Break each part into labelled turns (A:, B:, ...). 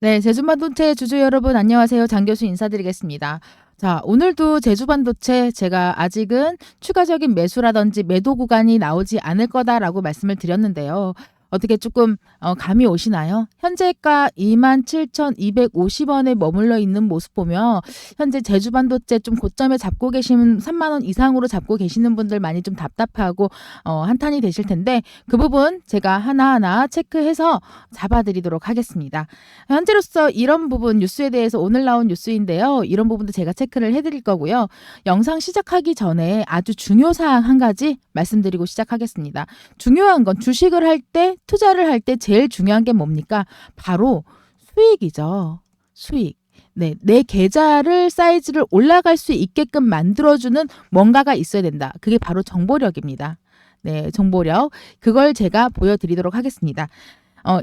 A: 네, 제주반도체 주주 여러분 안녕하세요. 장 교수 인사드리겠습니다. 자, 오늘도 제주반도체 제가 아직은 추가적인 매수라든지 매도 구간이 나오지 않을 거다라고 말씀을 드렸는데요. 어떻게 조금 감이 오시나요? 현재가 27,250원에 머물러 있는 모습 보면 현재 제주반도체 좀 고점에 잡고 계신 3만 원 이상으로 잡고 계시는 분들 많이 좀 답답하고 한탄이 되실 텐데 그 부분 제가 하나하나 체크해서 잡아드리도록 하겠습니다. 현재로서 이런 부분 뉴스에 대해서 오늘 나온 뉴스인데요. 이런 부분도 제가 체크를 해드릴 거고요. 영상 시작하기 전에 아주 중요 사항 한 가지 말씀드리고 시작하겠습니다. 중요한 건 주식을 할 때, 투자를 할 때 제일 중요한 게 뭡니까? 바로 수익이죠. 수익. 네, 내 계좌를 사이즈를 올라갈 수 있게끔 만들어주는 뭔가가 있어야 된다. 그게 바로 정보력입니다. 네, 정보력. 그걸 제가 보여드리도록 하겠습니다.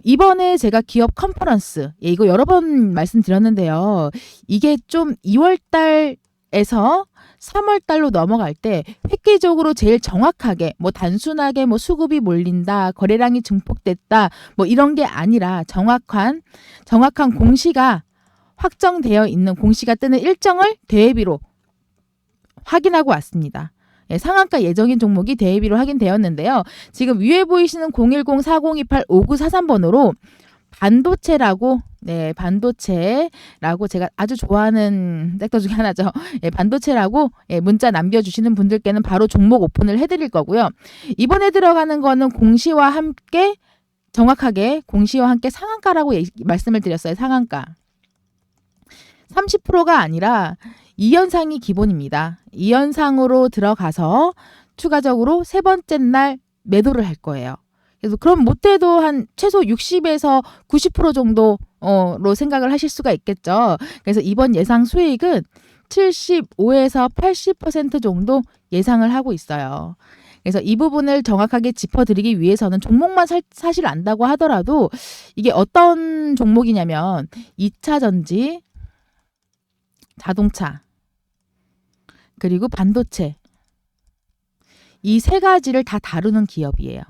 A: 이번에 제가 기업 컨퍼런스, 예, 이거 여러 번 말씀드렸는데요. 이게 좀 2월 달에서 3월 달로 넘어갈 때 획기적으로 제일 정확하게 뭐 단순하게 뭐 수급이 몰린다, 거래량이 증폭됐다, 뭐 이런 게 아니라 정확한 공시가 확정되어 있는 공시가 뜨는 일정을 대비로 확인하고 왔습니다. 예, 상한가 예정인 종목이 대비로 확인되었는데요. 지금 위에 보이시는 010-4028-5943번으로 반도체라고, 네, 반도체라고 제가 아주 좋아하는 섹터 중에 하나죠. 예, 반도체라고 문자 남겨주시는 분들께는 바로 종목 오픈을 해드릴 거고요. 이번에 들어가는 거는 공시와 함께 정확하게 공시와 함께 상한가라고 말씀을 드렸어요. 상한가. 30%가 아니라 2연상이 기본입니다. 2연상으로 들어가서 추가적으로 세 번째 날 매도를 할 거예요. 그래서 그럼 못해도 한 최소 60에서 90% 정도로 생각을 하실 수가 있겠죠. 그래서 이번 예상 수익은 75에서 80% 정도 예상을 하고 있어요. 그래서 이 부분을 정확하게 짚어드리기 위해서는 종목만 사실 안다고 하더라도 이게 어떤 종목이냐면 2차 전지, 자동차, 그리고 반도체, 이 세 가지를 다 다루는 기업이에요.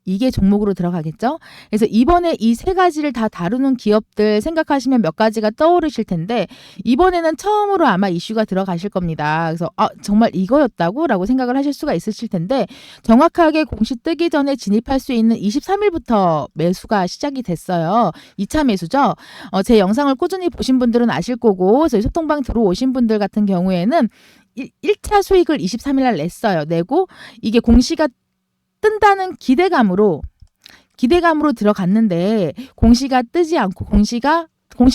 A: 이게 종목으로 들어가겠죠? 그래서 이번에 이 세 가지를 다 다루는 기업들 생각하시면 몇 가지가 떠오르실 텐데 이번에는 처음으로 아마 이슈가 들어가실 겁니다. 그래서 정말 이거였다고? 라고 생각을 하실 수가 있으실 텐데 정확하게 공시 뜨기 전에 진입할 수 있는 23일부터 매수가 시작이 됐어요. 2차 매수죠? 제 영상을 꾸준히 보신 분들은 아실 거고 저희 소통방 들어오신 분들 같은 경우에는 1차 수익을 23일 날 냈어요. 내고 이게 공시가 뜬다는 기대감으로 들어갔는데 공시가 뜨지 않고 공시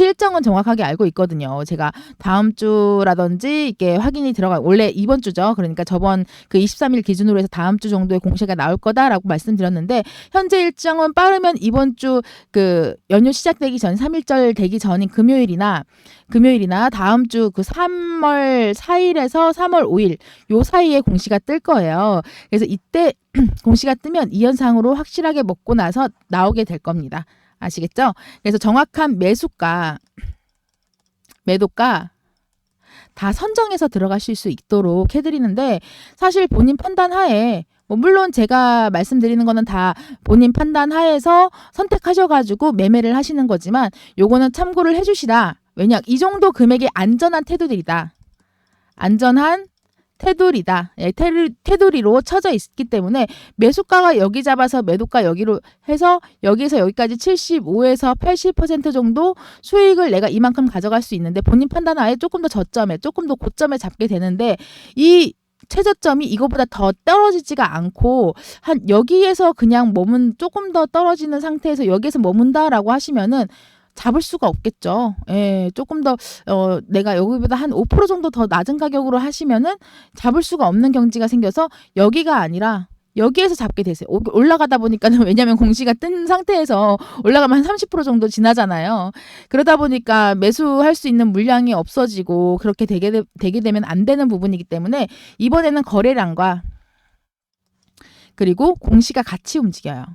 A: 일정은 정확하게 알고 있거든요. 제가 다음 주라든지 이게 확인이 원래 이번 주죠. 그러니까 저번 그 23일 기준으로 해서 다음 주 정도에 공시가 나올 거다라고 말씀드렸는데 현재 일정은 빠르면 이번 주 그 연휴 시작되기 전 3일절 되기 전인 금요일이나 다음 주 그 3월 4일에서 3월 5일 요 사이에 공시가 뜰 거예요. 그래서 이때 공시가 뜨면 2연상으로 확실하게 먹고 나서 나오게 될 겁니다. 아시겠죠? 그래서 정확한 매도가 다 선정해서 들어가실 수 있도록 해드리는데 사실 본인 판단 하에 물론 제가 말씀드리는 거는 다 본인 판단 하에서 선택하셔가지고 매매를 하시는 거지만 요거는 참고를 해주시라. 왜냐? 이 정도 금액이 안전한 테두리다. 안전한 테두리다. 예, 테두리로 쳐져 있기 때문에 매수가가 여기 잡아서 매도가 여기로 해서 여기에서 여기까지 75에서 80% 정도 수익을 내가 이만큼 가져갈 수 있는데 본인 판단 하에 조금 더 저점에 조금 더 고점에 잡게 되는데 이 최저점이 이거보다 더 떨어지지가 않고 한 여기에서 그냥 조금 더 떨어지는 상태에서 여기에서 머문다라고 하시면은 잡을 수가 없겠죠. 예, 조금 더 내가 여기보다 한 5% 정도 더 낮은 가격으로 하시면은 잡을 수가 없는 경지가 생겨서 여기가 아니라 여기에서 잡게 되세요. 올라가다 보니까는 왜냐하면 공시가 뜬 상태에서 올라가면 한 30% 정도 지나잖아요. 그러다 보니까 매수할 수 있는 물량이 없어지고 그렇게 되게 되면 안 되는 부분이기 때문에 이번에는 거래량과 그리고 공시가 같이 움직여요.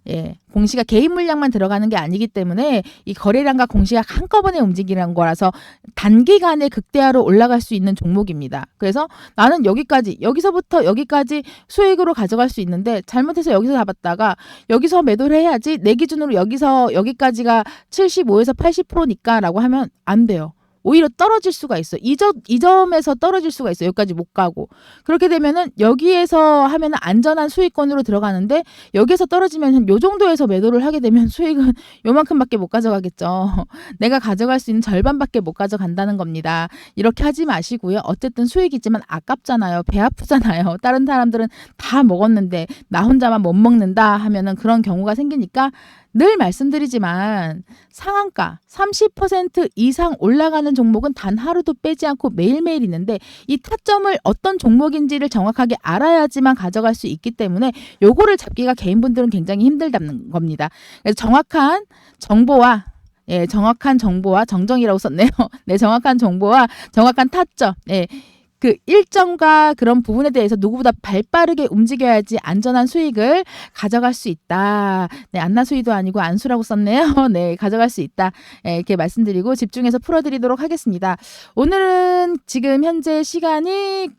A: 예, 공시가 개인 물량만 들어가는 게 아니기 때문에 이 거래량과 공시가 한꺼번에 움직이는 거라서 단기간에 극대화로 올라갈 수 있는 종목입니다. 그래서 나는 여기서부터 여기까지 수익으로 가져갈 수 있는데 잘못해서 여기서 잡았다가 여기서 매도를 해야지 내 기준으로 여기서 여기까지가 75에서 80%니까 라고 하면 안 돼요. 오히려 떨어질 수가 있어. 이 점에서 떨어질 수가 있어. 여기까지 못 가고. 그렇게 되면은 여기에서 하면은 안전한 수익권으로 들어가는데 여기서 떨어지면 요 정도에서 매도를 하게 되면 수익은 요만큼밖에 못 가져가겠죠. 내가 가져갈 수 있는 절반밖에 못 가져간다는 겁니다. 이렇게 하지 마시고요. 어쨌든 수익이지만 아깝잖아요. 배 아프잖아요. 다른 사람들은 다 먹었는데 나 혼자만 못 먹는다 하면은 그런 경우가 생기니까 늘 말씀드리지만 상한가 30% 이상 올라가는 종목은 단 하루도 빼지 않고 매일매일 있는데 이 타점을 어떤 종목인지를 정확하게 알아야지만 가져갈 수 있기 때문에 요거를 잡기가 개인분들은 굉장히 힘들다는 겁니다. 그래서 정확한 정보와 정확한 정보와 정정이라고 썼네요. 네, 정확한 정보와 정확한 타점. 그 일정과 그런 부분에 대해서 누구보다 발빠르게 움직여야지 안전한 수익을 가져갈 수 있다. 네, 안나수이도 아니고 안수라고 썼네요. 네, 가져갈 수 있다. 이렇게 말씀드리고 집중해서 풀어드리도록 하겠습니다. 오늘은 지금 현재 시간이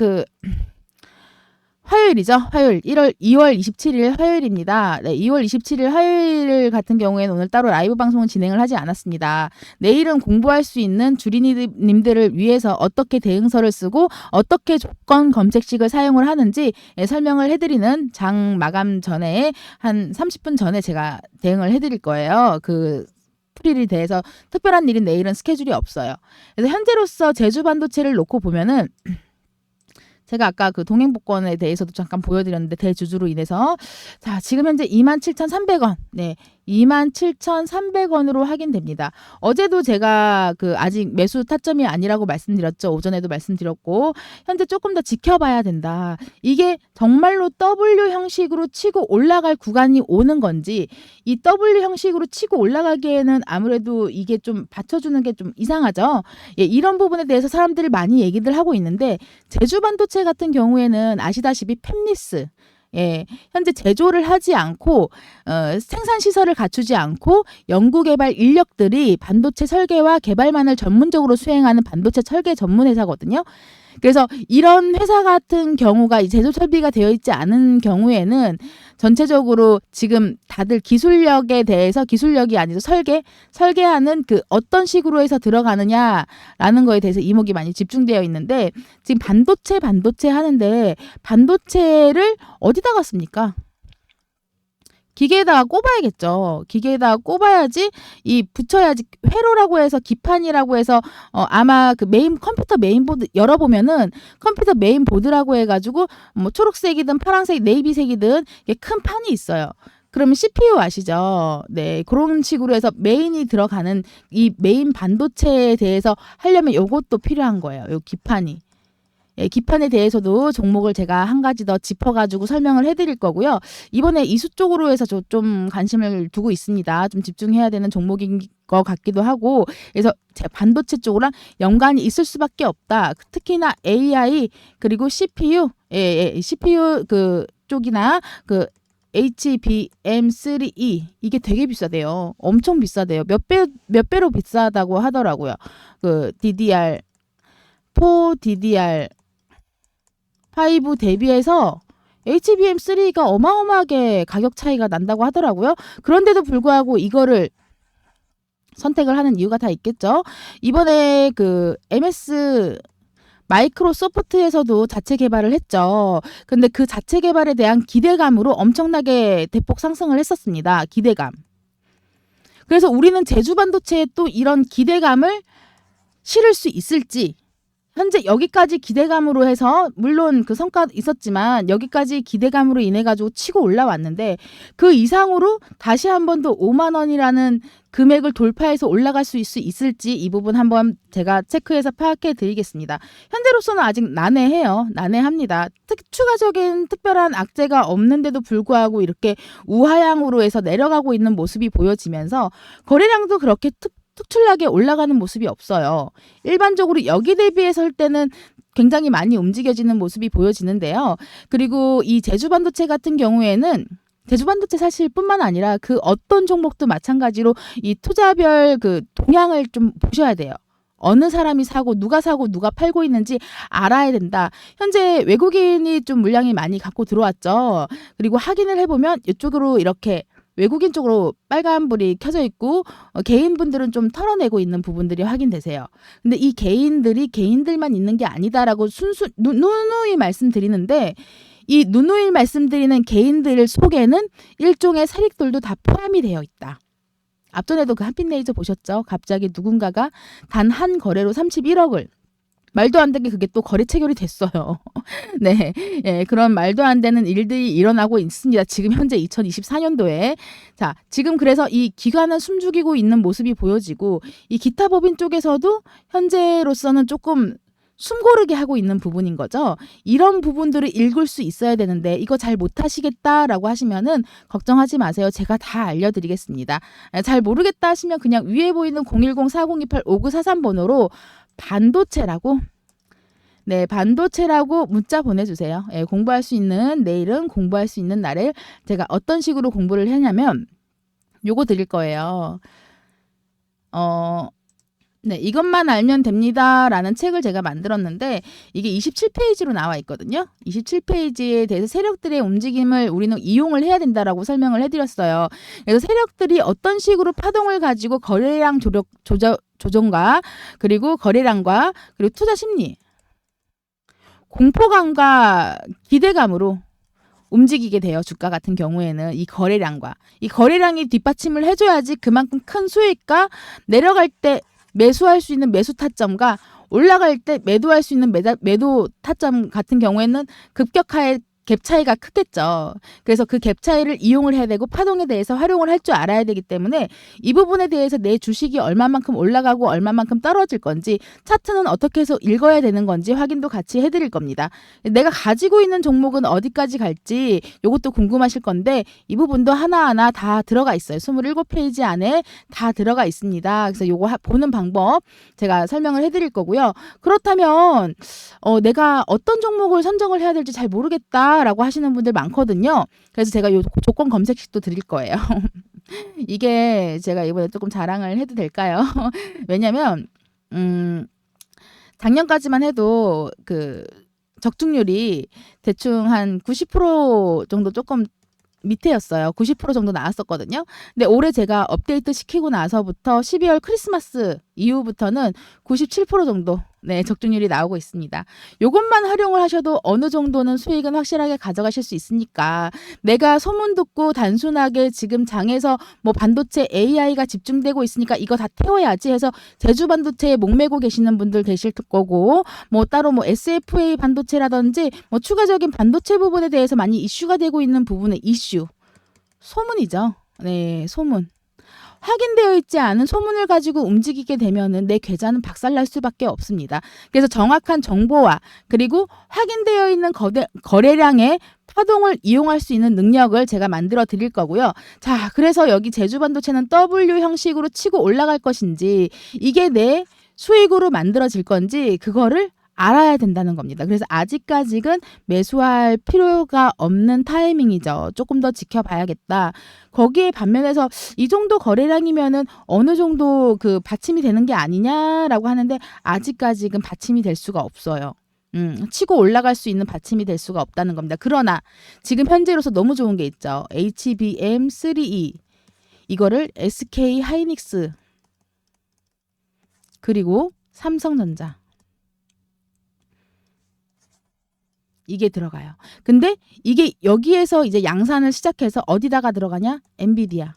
A: 화요일이죠. 화요일 2월 27일 화요일입니다. 네, 2월 27일 화요일 같은 경우에는 오늘 따로 라이브 방송은 진행을 하지 않았습니다. 내일은 공부할 수 있는 주린이님들을 위해서 어떻게 대응서를 쓰고 어떻게 조건 검색식을 사용을 하는지 설명을 해드리는 장 마감 전에 한 30분 전에 제가 대응을 해드릴 거예요. 그 풀일에 대해서 특별한 일은 내일은 스케줄이 없어요. 그래서 현재로서 제주반도체를 놓고 보면은 제가 아까 그 동행복권에 대해서도 잠깐 보여드렸는데 대주주로 인해서 자 지금 현재 27,300원 네 27,300원으로 확인됩니다. 어제도 제가 그 아직 매수 타점이 아니라고 말씀드렸죠. 오전에도 말씀드렸고 현재 조금 더 지켜봐야 된다. 이게 정말로 W 형식으로 치고 올라갈 구간이 오는 건지 이 W 형식으로 치고 올라가기에는 아무래도 이게 좀 받쳐주는 게 좀 이상하죠. 이런 부분에 대해서 사람들이 많이 얘기들 하고 있는데 제주반도체 같은 경우에는 아시다시피 팹리스 현재 제조를 하지 않고 생산 시설을 갖추지 않고 연구개발 인력들이 반도체 설계와 개발만을 전문적으로 수행하는 반도체 설계 전문 회사거든요. 그래서 이런 회사 같은 경우가 제조 설비가 되어 있지 않은 경우에는 전체적으로 지금 다들 기술력에 대해서 기술력이 아니죠. 설계하는 그 어떤 식으로 해서 들어가느냐라는 거에 대해서 이목이 많이 집중되어 있는데 지금 반도체 하는데 반도체를 어디다가 씁니까? 기계에다가 꼽아야겠죠. 기계에다가 꼽아야지 붙여야지 회로라고 해서 기판이라고 해서 아마 그 컴퓨터 메인보드 열어보면은 컴퓨터 메인보드라고 해가지고 뭐 초록색이든 파란색, 네이비색이든 큰 판이 있어요. 그러면 CPU 아시죠? 네, 그런 식으로 해서 메인이 들어가는 이 메인 반도체에 대해서 하려면 요것도 필요한 거예요. 요 기판이. 기판에 대해서도 종목을 제가 한 가지 더 짚어가지고 설명을 해드릴 거고요. 이번에 이수 쪽으로 해서 좀 관심을 두고 있습니다. 좀 집중해야 되는 종목인 것 같기도 하고 그래서 반도체 쪽으로 연관이 있을 수밖에 없다. 특히나 AI 그리고 CPU, CPU 그 쪽이나 그 HBM3E 이게 되게 비싸대요. 엄청 비싸대요. 몇 배로 비싸다고 하더라고요. 그 DDR4, DDR5 대비해서 HBM3가 어마어마하게 가격 차이가 난다고 하더라고요. 그런데도 불구하고 이거를 선택을 하는 이유가 다 있겠죠. 이번에 그 MS 마이크로소프트에서도 자체 개발을 했죠. 근데 그 자체 개발에 대한 기대감으로 엄청나게 대폭 상승을 했었습니다. 기대감. 그래서 우리는 제주반도체에 또 이런 기대감을 실을 수 있을지 현재 여기까지 기대감으로 해서 물론 그 성과 있었지만 여기까지 기대감으로 인해 가지고 치고 올라왔는데 그 이상으로 다시 한 번 더 5만 원이라는 금액을 돌파해서 올라갈 수 있을지 이 부분 한번 제가 체크해서 파악해 드리겠습니다. 현재로서는 아직 난해해요. 난해합니다. 추가적인 특별한 악재가 없는데도 불구하고 이렇게 우하향으로 해서 내려가고 있는 모습이 보여지면서 거래량도 그렇게 특출나게 올라가는 모습이 없어요. 일반적으로 여기 대비해서 할 때는 굉장히 많이 움직여지는 모습이 보여지는데요. 그리고 이 제주반도체 같은 경우에는 제주반도체 사실 뿐만 아니라 그 어떤 종목도 마찬가지로 이 투자별 그 동향을 좀 보셔야 돼요. 어느 사람이 사고 누가 팔고 있는지 알아야 된다. 현재 외국인이 좀 물량이 많이 갖고 들어왔죠. 그리고 확인을 해보면 이쪽으로 이렇게 외국인 쪽으로 빨간불이 켜져 있고 개인분들은 좀 털어내고 있는 부분들이 확인되세요. 근데 이 개인들이 개인들만 있는 게 아니다라고 누누이 말씀드리는데 이 누누이 말씀드리는 개인들 속에는 일종의 세력들도 다 포함이 되어 있다. 앞전에도 그 한빛레이저 보셨죠? 갑자기 누군가가 단 한 거래로 31억을 말도 안 되게 그게 또 거래 체결이 됐어요. 네, 예, 그런 말도 안 되는 일들이 일어나고 있습니다. 지금 현재 2024년도에 자, 지금 그래서 이 기관은 숨죽이고 있는 모습이 보여지고 이 기타 법인 쪽에서도 현재로서는 조금 숨고르게 하고 있는 부분인 거죠. 이런 부분들을 읽을 수 있어야 되는데 이거 잘 못하시겠다라고 하시면은 걱정하지 마세요. 제가 다 알려드리겠습니다. 잘 모르겠다 하시면 그냥 위에 보이는 010-4028-5943 번호로 반도체라고 네, 반도체라고 문자 보내주세요. 예, 공부할 수 있는 내일은 공부할 수 있는 날에 제가 어떤 식으로 공부를 했냐면 요거 드릴 거예요. 네, 이것만 알면 됩니다라는 책을 제가 만들었는데 이게 27페이지로 나와 있거든요. 27페이지에 대해서 세력들의 움직임을 우리는 이용을 해야 된다라고 설명을 해드렸어요. 그래서 세력들이 어떤 식으로 파동을 가지고 거래량 조정과 그리고 거래량과 그리고 투자 심리, 공포감과 기대감으로 움직이게 돼요. 주가 같은 경우에는 이 거래량과 이 거래량이 뒷받침을 해줘야지 그만큼 큰 수익과 내려갈 때 매수할 수 있는 매수 타점과 올라갈 때 매도할 수 있는 매도 타점 같은 경우에는 급격하게 갭 차이가 크겠죠. 그래서 그 갭 차이를 이용을 해야 되고 파동에 대해서 활용을 할 줄 알아야 되기 때문에 이 부분에 대해서 내 주식이 얼마만큼 올라가고 얼마만큼 떨어질 건지 차트는 어떻게 해서 읽어야 되는 건지 확인도 같이 해드릴 겁니다. 내가 가지고 있는 종목은 어디까지 갈지 이것도 궁금하실 건데 이 부분도 하나하나 다 들어가 있어요. 27페이지 안에 다 들어가 있습니다. 그래서 요거 보는 방법 제가 설명을 해드릴 거고요. 그렇다면 내가 어떤 종목을 선정을 해야 될지 잘 모르겠다 라고 하시는 분들 많거든요. 그래서 제가 요 조건 검색식도 드릴 거예요. 이게 제가 이번에 조금 자랑을 해도 될까요? 왜냐면 작년까지만 해도 그 적중률이 대충 한 90% 정도 조금 밑에였어요. 90% 정도 나왔었거든요. 근데 올해 제가 업데이트 시키고 나서부터 12월 크리스마스 이후부터는 97% 정도 네, 적중률이 나오고 있습니다. 요것만 활용을 하셔도 어느 정도는 수익은 확실하게 가져가실 수 있으니까 내가 소문 듣고 단순하게 지금 장에서 뭐 반도체 AI가 집중되고 있으니까 이거 다 태워야지 해서 제주 반도체에 목매고 계시는 분들 계실 거고 뭐 따로 뭐 SFA 반도체라든지 뭐 추가적인 반도체 부분에 대해서 많이 이슈가 되고 있는 부분의 이슈 소문이죠. 네, 소문. 확인되어 있지 않은 소문을 가지고 움직이게 되면은 내 계좌는 박살날 수밖에 없습니다. 그래서 정확한 정보와 그리고 확인되어 있는 거래량의 파동을 이용할 수 있는 능력을 제가 만들어 드릴 거고요. 자, 그래서 여기 제주반도체는 W 형식으로 치고 올라갈 것인지 이게 내 수익으로 만들어질 건지 그거를 알아야 된다는 겁니다. 그래서 아직까지는 매수할 필요가 없는 타이밍이죠. 조금 더 지켜봐야겠다. 거기에 반면에서 이 정도 거래량이면은 어느 정도 그 받침이 되는 게 아니냐라고 하는데 아직까지는 받침이 될 수가 없어요. 치고 올라갈 수 있는 받침이 될 수가 없다는 겁니다. 그러나 지금 현재로서 너무 좋은 게 있죠. HBM3E 이거를 SK 하이닉스 그리고 삼성전자 이게 들어가요. 근데 이게 여기에서 이제 양산을 시작해서 어디다가 들어가냐? 엔비디아.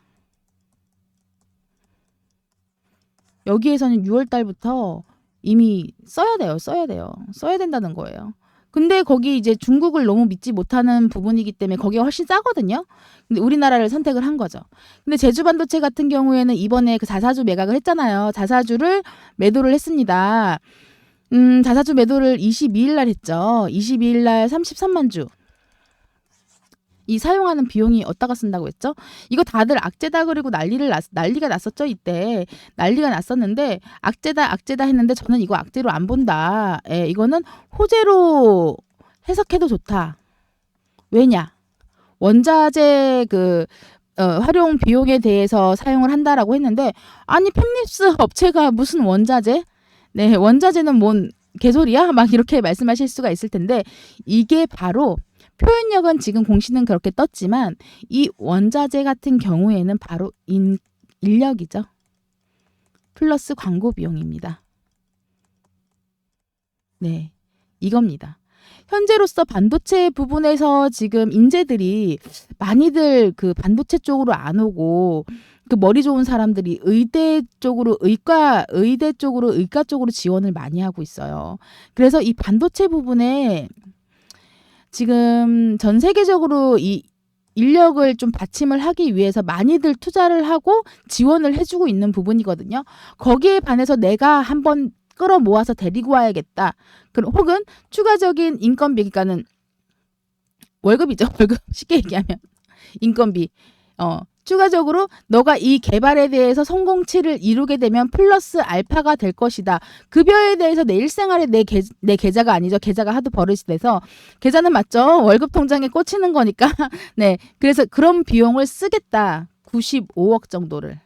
A: 여기에서는 6월 달부터 이미 써야 돼요. 써야 된다는 거예요. 근데 거기 이제 중국을 너무 믿지 못하는 부분이기 때문에 거기가 훨씬 싸거든요. 근데 우리나라를 선택을 한 거죠. 근데 제주반도체 같은 경우에는 이번에 그 자사주 매각을 했잖아요. 자사주를 매도를 했습니다. 자사주 매도를 22일 날 했죠. 22일 날 33만 주. 이 사용하는 비용이 어디다가 쓴다고 했죠? 이거 다들 악재다 그리고 난리가 났었죠. 이때 난리가 났었는데 악재다 했는데 저는 이거 악재로 안 본다. 예, 이거는 호재로 해석해도 좋다. 왜냐? 원자재 활용 비용에 대해서 사용을 한다라고 했는데 아니 팹립스 업체가 무슨 원자재? 네, 원자재는 뭔 개소리야? 막 이렇게 말씀하실 수가 있을 텐데 이게 바로 표현력은 지금 공시는 그렇게 떴지만 이 원자재 같은 경우에는 바로 인력이죠. 플러스 광고 비용입니다. 네, 이겁니다. 현재로서 반도체 부분에서 지금 인재들이 많이들 그 반도체 쪽으로 안 오고 그 머리 좋은 사람들이 의대 쪽으로 의과 쪽으로 지원을 많이 하고 있어요. 그래서 이 반도체 부분에 지금 전 세계적으로 이 인력을 좀 받침을 하기 위해서 많이들 투자를 하고 지원을 해주고 있는 부분이거든요. 거기에 반해서 내가 한번 끌어모아서 데리고 와야겠다. 혹은 추가적인 인건비, 그러니까는 월급이죠. 월급 쉽게 얘기하면 인건비. 추가적으로 너가 이 개발에 대해서 성공치를 이루게 되면 플러스 알파가 될 것이다. 급여에 대해서 내 일생활에 내 계좌가 아니죠. 계좌가 하도 버릇이 돼서 계좌는 맞죠. 월급 통장에 꽂히는 거니까. 네, 그래서 그런 비용을 쓰겠다. 95억 정도를.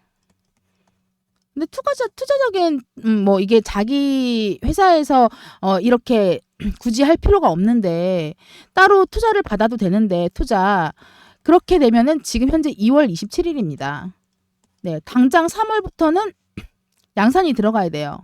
A: 근데 투자적인 뭐 이게 자기 회사에서 이렇게 굳이 할 필요가 없는데 따로 투자를 받아도 되는데 그렇게 되면은 지금 현재 2월 27일입니다. 네, 당장 3월부터는 양산이 들어가야 돼요.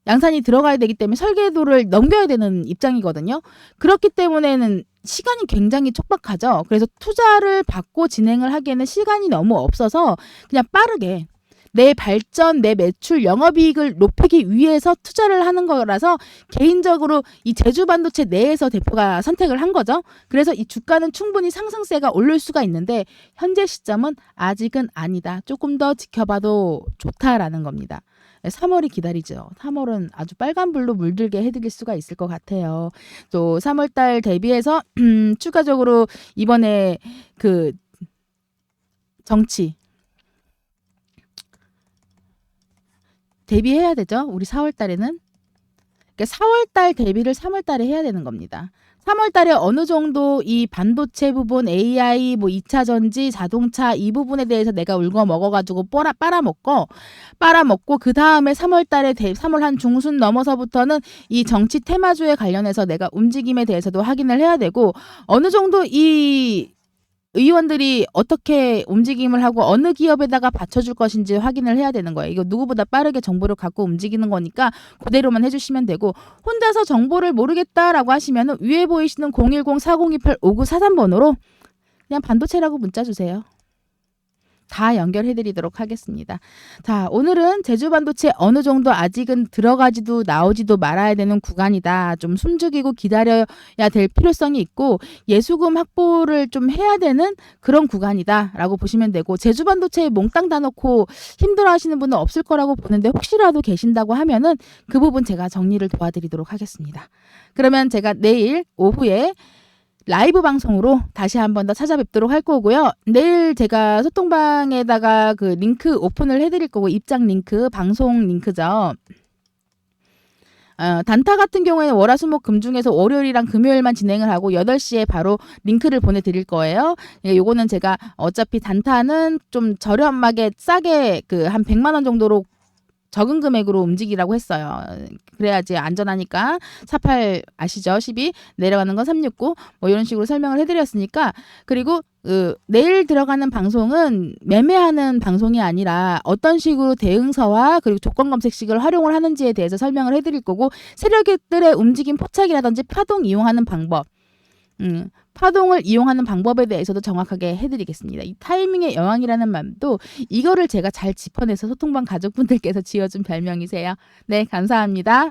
A: 양산이 들어가야 되기 때문에 설계도를 넘겨야 되는 입장이거든요. 그렇기 때문에는 시간이 굉장히 촉박하죠. 그래서 투자를 받고 진행을 하기에는 시간이 너무 없어서 그냥 빠르게 내 발전, 내 매출, 영업이익을 높이기 위해서 투자를 하는 거라서 개인적으로 이 제주반도체 내에서 대표가 선택을 한 거죠. 그래서 이 주가는 충분히 상승세가 오를 수가 있는데 현재 시점은 아직은 아니다. 조금 더 지켜봐도 좋다라는 겁니다. 3월이 기다리죠. 3월은 아주 빨간불로 물들게 해드릴 수가 있을 것 같아요. 또 3월달 대비해서 추가적으로 이번에 그 정치 대비해야 되죠. 우리 4월 달에는. 그러니까 4월 달 대비를 3월 달에 해야 되는 겁니다. 3월 달에 어느 정도 이 반도체 부분, AI, 뭐 2차 전지, 자동차 이 부분에 대해서 내가 울고 먹어가지고 빨아먹고 그 다음에 3월 달에 3월 한 중순 넘어서부터는 이 정치 테마주에 관련해서 내가 움직임에 대해서도 확인을 해야 되고 어느 정도 이 의원들이 어떻게 움직임을 하고 어느 기업에다가 받쳐줄 것인지 확인을 해야 되는 거예요. 이거 누구보다 빠르게 정보를 갖고 움직이는 거니까 그대로만 해주시면 되고 혼자서 정보를 모르겠다라고 하시면 위에 보이시는 010-4028-5943번으로 그냥 반도체라고 문자 주세요. 다 연결해드리도록 하겠습니다. 자, 오늘은 제주반도체 어느 정도 아직은 들어가지도 나오지도 말아야 되는 구간이다. 좀 숨죽이고 기다려야 될 필요성이 있고 예수금 확보를 좀 해야 되는 그런 구간이다 라고 보시면 되고 제주반도체에 몽땅 다 놓고 힘들어하시는 분은 없을 거라고 보는데 혹시라도 계신다고 하면은 그 부분 제가 정리를 도와드리도록 하겠습니다. 그러면 제가 내일 오후에 라이브 방송으로 다시 한 번 더 찾아뵙도록 할 거고요. 내일 제가 소통방에다가 그 링크 오픈을 해드릴 거고 입장 링크, 방송 링크죠. 단타 같은 경우에는 월화수목금 중에서 월요일이랑 금요일만 진행을 하고 8시에 바로 링크를 보내드릴 거예요. 요거는 제가 어차피 단타는 좀 저렴하게 싸게 그 한 100만 원 정도로 적은 금액으로 움직이라고 했어요. 그래야지 안전하니까 48 아시죠? 12 내려가는 건 369 뭐 이런 식으로 설명을 해드렸으니까 그리고 내일 들어가는 방송은 매매하는 방송이 아니라 어떤 식으로 대응서와 그리고 조건 검색식을 활용을 하는지에 대해서 설명을 해드릴 거고 세력들의 움직임 포착이라든지 파동 이용하는 방법 파동을 이용하는 방법에 대해서도 정확하게 해드리겠습니다. 이 타이밍의 여왕이라는 말도 이거를 제가 잘 짚어내서 소통방 가족분들께서 지어준 별명이세요. 네, 감사합니다.